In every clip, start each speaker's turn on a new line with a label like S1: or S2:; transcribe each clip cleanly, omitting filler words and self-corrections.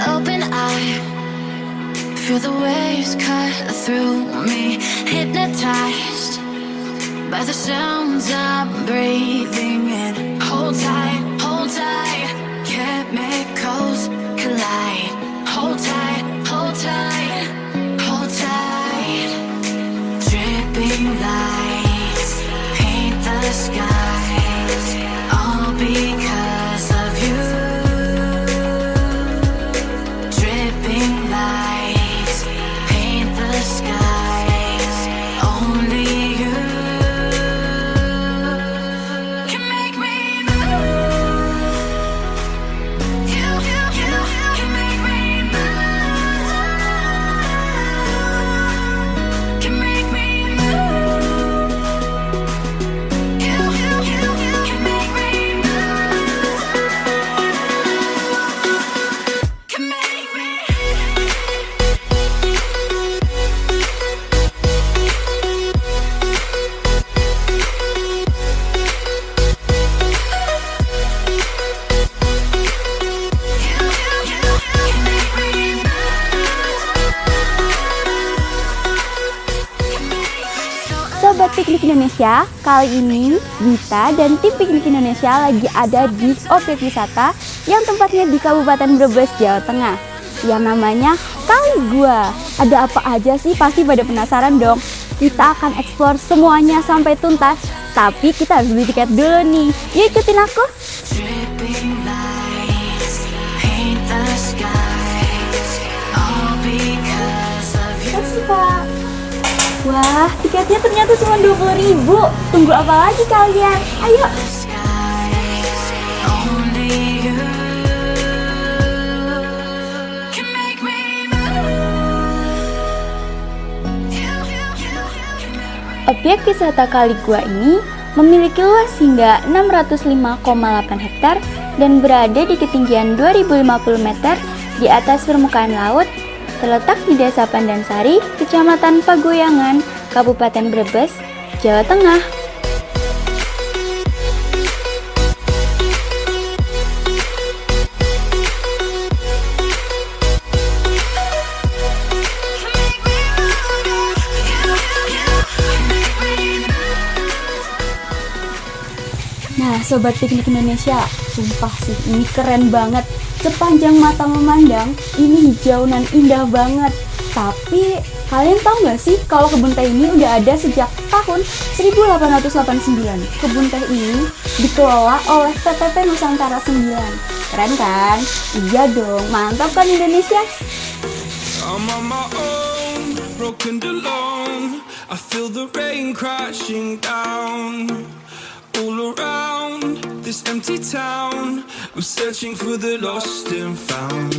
S1: Open eye, feel the waves cut through me, hypnotized by the sounds I'm breathing in. Hold tight, chemicals collide. Hold tight, hold tight, hold tight. Dripping lights paint the skies, all because of you. Dripping lights paint the skies, only you can make me move. You can make me move. Can make me move. You can make me move. Can make me.
S2: Sobat Piknik Indonesia, kali ini Gita dan tim Piknik Indonesia lagi ada di objek wisata yang tempatnya di Kabupaten Brebes, Jawa Tengah, yang namanya Kali Gua. Ada apa aja sih? Pasti pada penasaran dong. Kita akan eksplor semuanya sampai tuntas, tapi kita harus beli tiket dulu nih. Yuk ikutin aku.
S1: Dripping lights paint the skies, all because of you.
S2: Kasih Pak. Wah, tiketnya ternyata cuma 20.000. Tunggu apa lagi kalian? Ayo.
S1: Skies, only you can make me move. You can make me.
S2: Objek wisata Kali Gua ini memiliki luas hingga 605,8 hektar dan berada di ketinggian 2050 meter di atas permukaan laut, terletak di Desa Pandansari, Kecamatan Pagoyangan, Kabupaten Brebes, Jawa Tengah. Nah, Sobat Piknik Indonesia, sumpah sih ini keren banget. Sepanjang mata memandang, ini hijau dan indah banget. Tapi, kalian tahu nggak sih kalau kebun teh ini udah ada sejak tahun 1889. Kebun teh ini dikelola oleh PTP Nusantara 9. Keren kan? Iya dong, mantap kan Indonesia?
S3: I'm on my own, broken alone. I feel the rain crashing down. All around this empty town, I'm searching for the lost and found.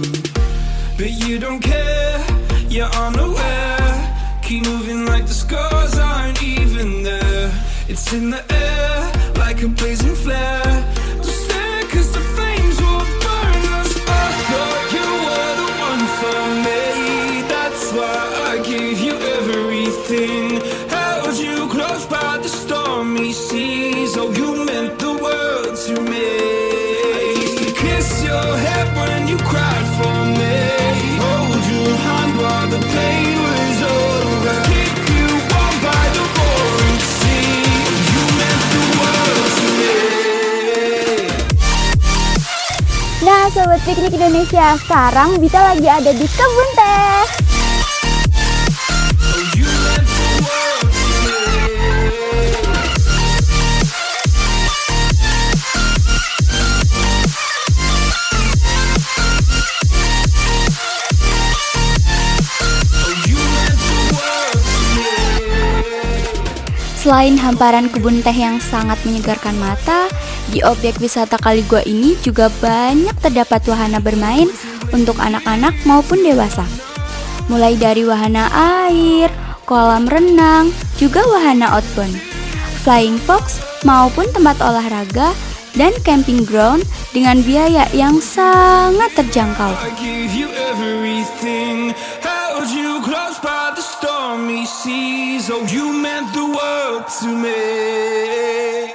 S3: But you don't care, you're unaware. Keep moving like the scars aren't even there. It's in the air, like a blazing flare. Don't stare, cause the flames will burn us. I thought you were the one for me. That's why I gave you everything. Held you close by the stormy seas. Oh, you meant the world to me. I used to kiss your head when you cried for me. Hold your hand while the pain was over. Keep you warm by the roaring sea. You meant the world to me.
S2: Nah, Sobat Piknik Indonesia, sekarang Bita lagi ada di kebun teh.
S3: Oh, you meant the world to me. Oh, you meant the world to me.
S2: Selain hamparan kebun teh yang sangat menyegarkan mata, di objek wisata Kali Gua ini juga banyak terdapat wahana bermain untuk anak-anak maupun dewasa. mulai dari wahana air, kolam renang, juga wahana outbound, flying fox maupun tempat olahraga dan camping ground dengan biaya yang sangat terjangkau.
S3: I give you everything, held you close by the stormy seas. Oh, you meant the world to me.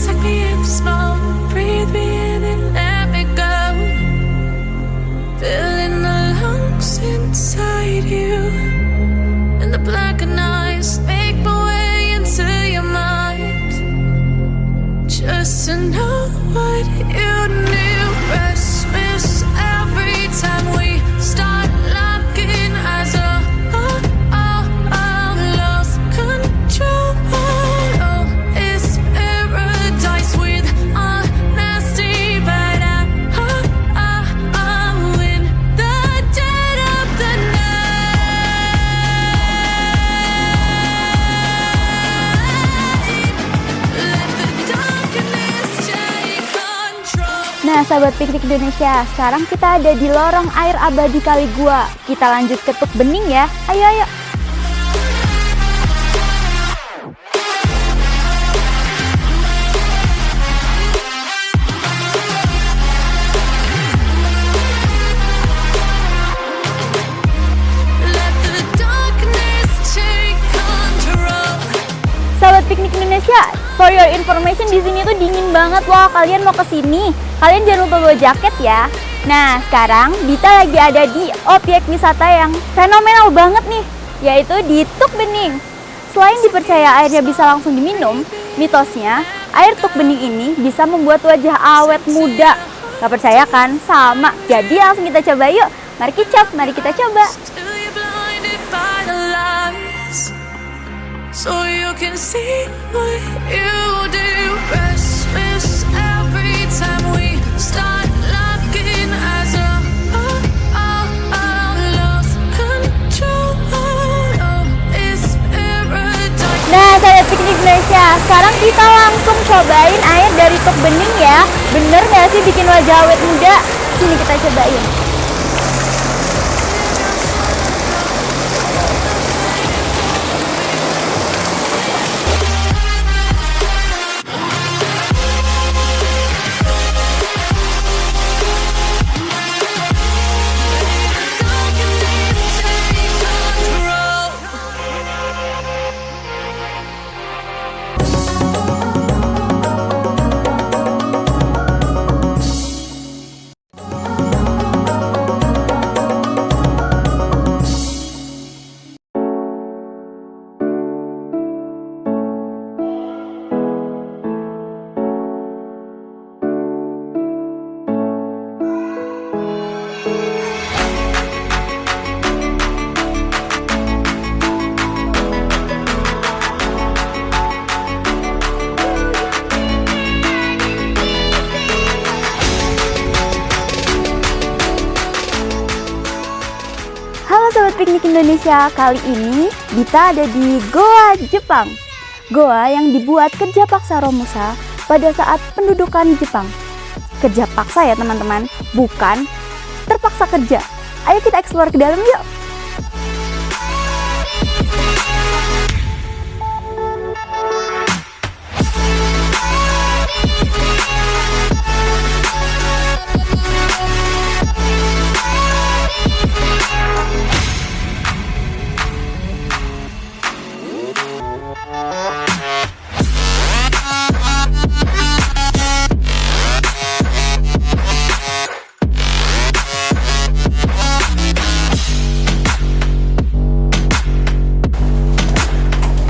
S1: Take me in slow, breathe me in and let me go. Filling the lungs inside you, and the blackened eyes make my way into your mind. Just to know what you knew. Restless every time we start locking eyes. Lost control. Oh, it's paradise with honesty, but I'm in the dead of the night. Let the darkness take control.
S2: Nah, sahabat piknik Indonesia, sekarang kita ada di lorong air abadi Kali Gua. Kita lanjut ke Tuk Bening ya. Ayo, ayo.
S1: Let the darkness take control.
S2: Sahabat piknik Indonesia, for your information di sini tuh dingin banget loh. Kalian mau ke sini, kalian jangan lupa bawa jaket ya. Nah, sekarang Dita lagi ada di objek wisata yang fenomenal banget nih, yaitu di Tuk Bening. Selain dipercaya airnya bisa langsung diminum, mitosnya air Tuk Bening ini bisa membuat wajah awet muda. Gak percaya kan? Sama. Jadi langsung kita coba yuk. Mari kicap, mari kita coba.
S1: Till you're blinded by the lies, so you can see what you do. Restless every time we start locking eyes. Lost control. Oh, it's paradise.
S2: Nah, saya piknik Indonesia. Sekarang kita langsung cobain air dari Tuk Bening ya. Bener gak sih bikin wajah awet muda? Sini kita cobain.
S1: Darkness take control.
S2: Halo Sobat Piknik Indonesia, kali ini Dita ada di Goa, Jepang. Goa yang dibuat kerja paksa Romusa pada saat pendudukan Jepang. Kerja paksa ya teman-teman, bukan terpaksa kerja. Ayo kita explore ke dalam yuk.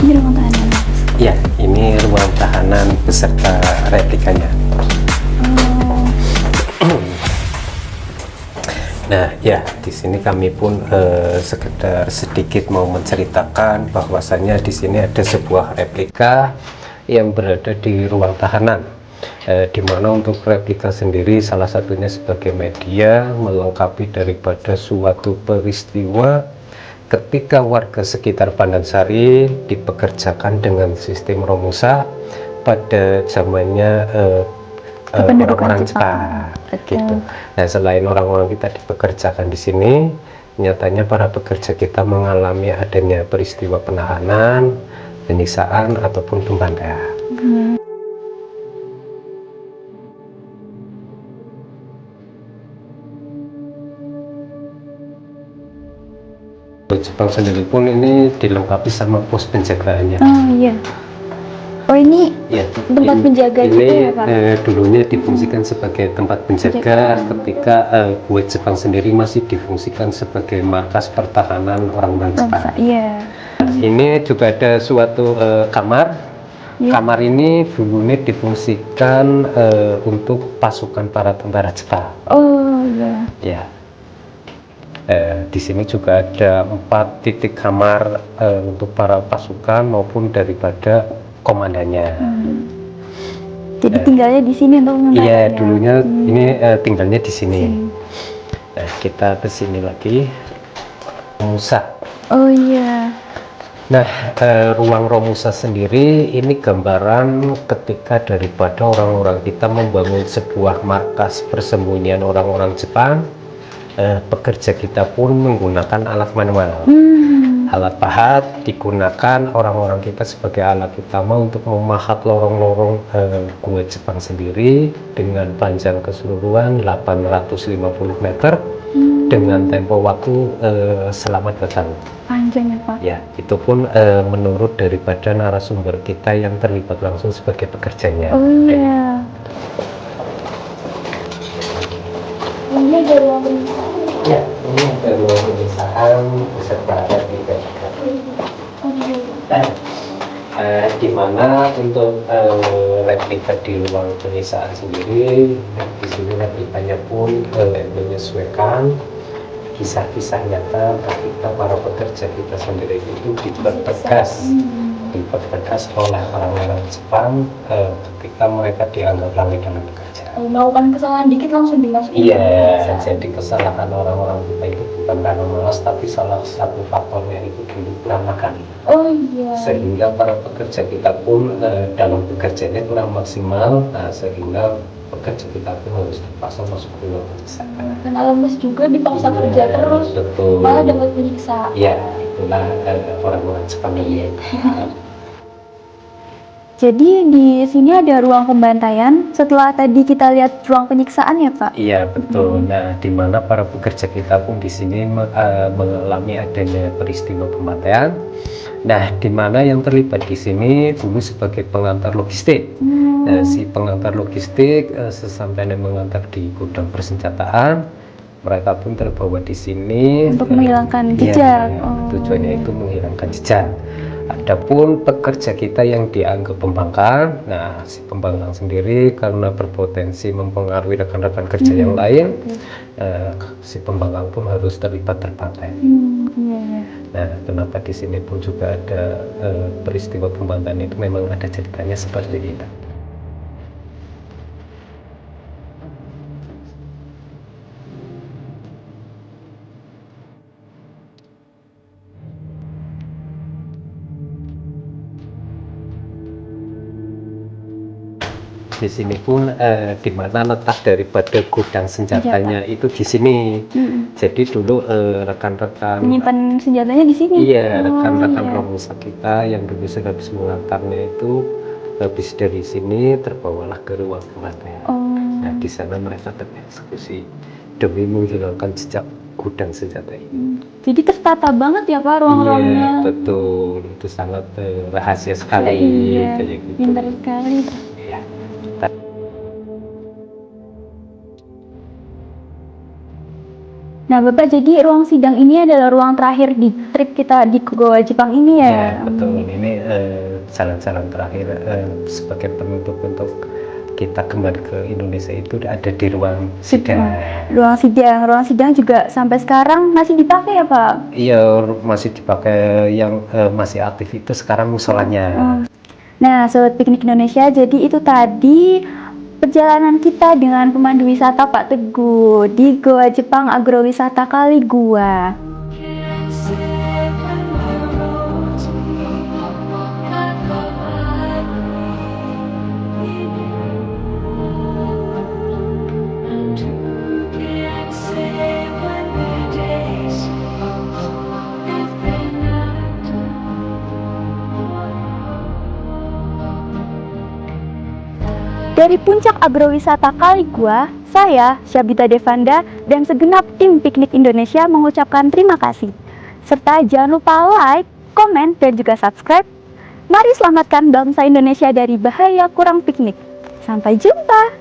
S2: Ini ruang tahanan.
S4: Ya, ini ruang tahanan beserta replikanya. Nah, ya, di sini kami pun sekedar sedikit mau menceritakan bahwasannya di sini ada sebuah replika yang berada di ruang tahanan. Di mana untuk replika sendiri salah satunya sebagai media melengkapi daripada suatu peristiwa ketika warga sekitar Pandansari dipekerjakan dengan sistem Romusa pada zamannya orang-orang Jepang. Gitu. Nah, selain orang-orang kita dipekerjakan di sini, nyatanya para pekerja kita mengalami adanya peristiwa penahanan, penyiksaan ataupun pembantaian. Jepang sendiri pun ini dilengkapi sama pos penjagaannya.
S2: Oh iya. Oh ini
S4: Ya,
S2: tempat penjaga
S4: ini,
S2: gitu ya Pak?
S4: Dulunya difungsikan sebagai tempat penjaga ketika Gua Jepang sendiri masih difungsikan sebagai markas pertahanan orang Jepang.
S2: Iya.
S4: Ini juga ada suatu kamar.
S2: Ya.
S4: Kamar ini dulunya difungsikan untuk pasukan para tentara Jepang.
S2: Oh iya.
S4: Ya. Di sini juga ada 4 titik kamar untuk para pasukan maupun daripada komandannya.
S2: Jadi tinggalnya di sini untuk
S4: Iya,
S2: sementara, ya?
S4: dulunya ini tinggalnya di sini. Nah, kita ke sini lagi. Romusa.
S2: Oh iya.
S4: Nah, ruang Romusa sendiri ini gambaran ketika daripada orang-orang kita membangun sebuah markas persembunyian orang-orang Jepang. Pekerja kita pun menggunakan alat manual. Alat pahat digunakan orang-orang kita sebagai alat utama untuk memahat lorong-lorong Gua Jepang sendiri dengan panjang keseluruhan 850 meter dengan tempo waktu selama 2 tahun.
S2: Panjang ya Pak?
S4: Ya, itu pun menurut daripada narasumber kita yang terlibat langsung sebagai pekerjanya.
S2: Oh iya. Ini ada ruang penyiksaan.
S4: Ya, ini ada ruang penyiksaan beserta replika juga. Di mana untuk replika di ruang penyiksaan sendiri, di sini replikanya pun menyesuaikan kisah-kisah nyata ketika para pekerja kita sendiri itu dipertegas oleh orang-orang Jepang ketika mereka dianggap lalai dalam bekerja.
S2: Melakukan kesalahan dikit langsung dimasukin.
S4: Iya, jadi kesalahan orang-orang kita itu bukan karena malas, tapi salah satu faktornya itu dulu kurang makan.
S2: Oh iya.
S4: Sehingga para pekerja kita pun dalam bekerjanya kurang maksimal, sehingga pekerja kita pun harus dipaksa masuk ke ruang penyiksaan.
S2: Karena lemes juga dipaksa kerja terus.
S4: Betul.
S2: Malah dapat menyiksa.
S4: Iya, itulah orang-orang Jepang ini.
S2: Jadi di sini ada ruang pembantaian. Setelah tadi kita lihat ruang penyiksaan ya Pak?
S4: Iya betul. Nah, di mana para pekerja kita pun di sini mengalami adanya peristiwa pembantaian. Nah, di mana yang terlibat di sini dulu sebagai pengantar logistik. Si pengantar logistik sesampainya mengantar di gudang persenjataan, mereka pun terbawa di sini
S2: Untuk menghilangkan jejak.
S4: Tujuannya itu menghilangkan jejak. Adapun pekerja kita yang dianggap pembangkang, nah si pembangkang sendiri karena berpotensi mempengaruhi rekan-rekan kerja yang lain, si pembangkang pun harus terlibat terbantai. Nah, kenapa di sini pun juga ada peristiwa pembantaian itu memang ada ceritanya seperti itu. Di sini pun di mana letak daripada gudang senjatanya itu di sini. Jadi dulu rekan-rekan
S2: Menyimpan senjatanya di sini.
S4: Iya, rekan-rekan Romusa kita yang dulu habis mengantarnya itu habis dari sini terbawalah ke ruang pembantaian. Nah, di sana mereka tereksekusi demi menghilangkan jejak gudang senjata ini.
S2: Jadi tertata banget ya Pak ruang-ruangnya.
S4: Iya, betul. Itu sangat rahasia sekali.
S2: Iya,
S4: Kayak gitu.
S2: pintar sekali.
S4: Iya.
S2: Nah Bapak, jadi ruang sidang ini adalah ruang terakhir di trip kita di Gua Jepang ini ya?
S4: Ya, betul. Ini jalan-jalan terakhir sebagai penutup untuk kita kembali ke Indonesia itu ada di ruang sidang.
S2: Ruang sidang juga sampai sekarang masih dipakai ya Pak?
S4: Iya, masih dipakai. Yang masih aktif itu sekarang musolanya.
S2: Nah, Sobat Piknik Indonesia, jadi itu tadi perjalanan kita dengan pemandu wisata Pak Teguh di Goa Jepang Agrowisata Kali Gua. Dari Puncak Agrowisata Kali Gua, saya, Syabita Devanda, dan segenap tim Piknik Indonesia mengucapkan terima kasih. Serta jangan lupa like, komen, dan juga subscribe. Mari selamatkan bangsa Indonesia dari bahaya kurang piknik. Sampai jumpa!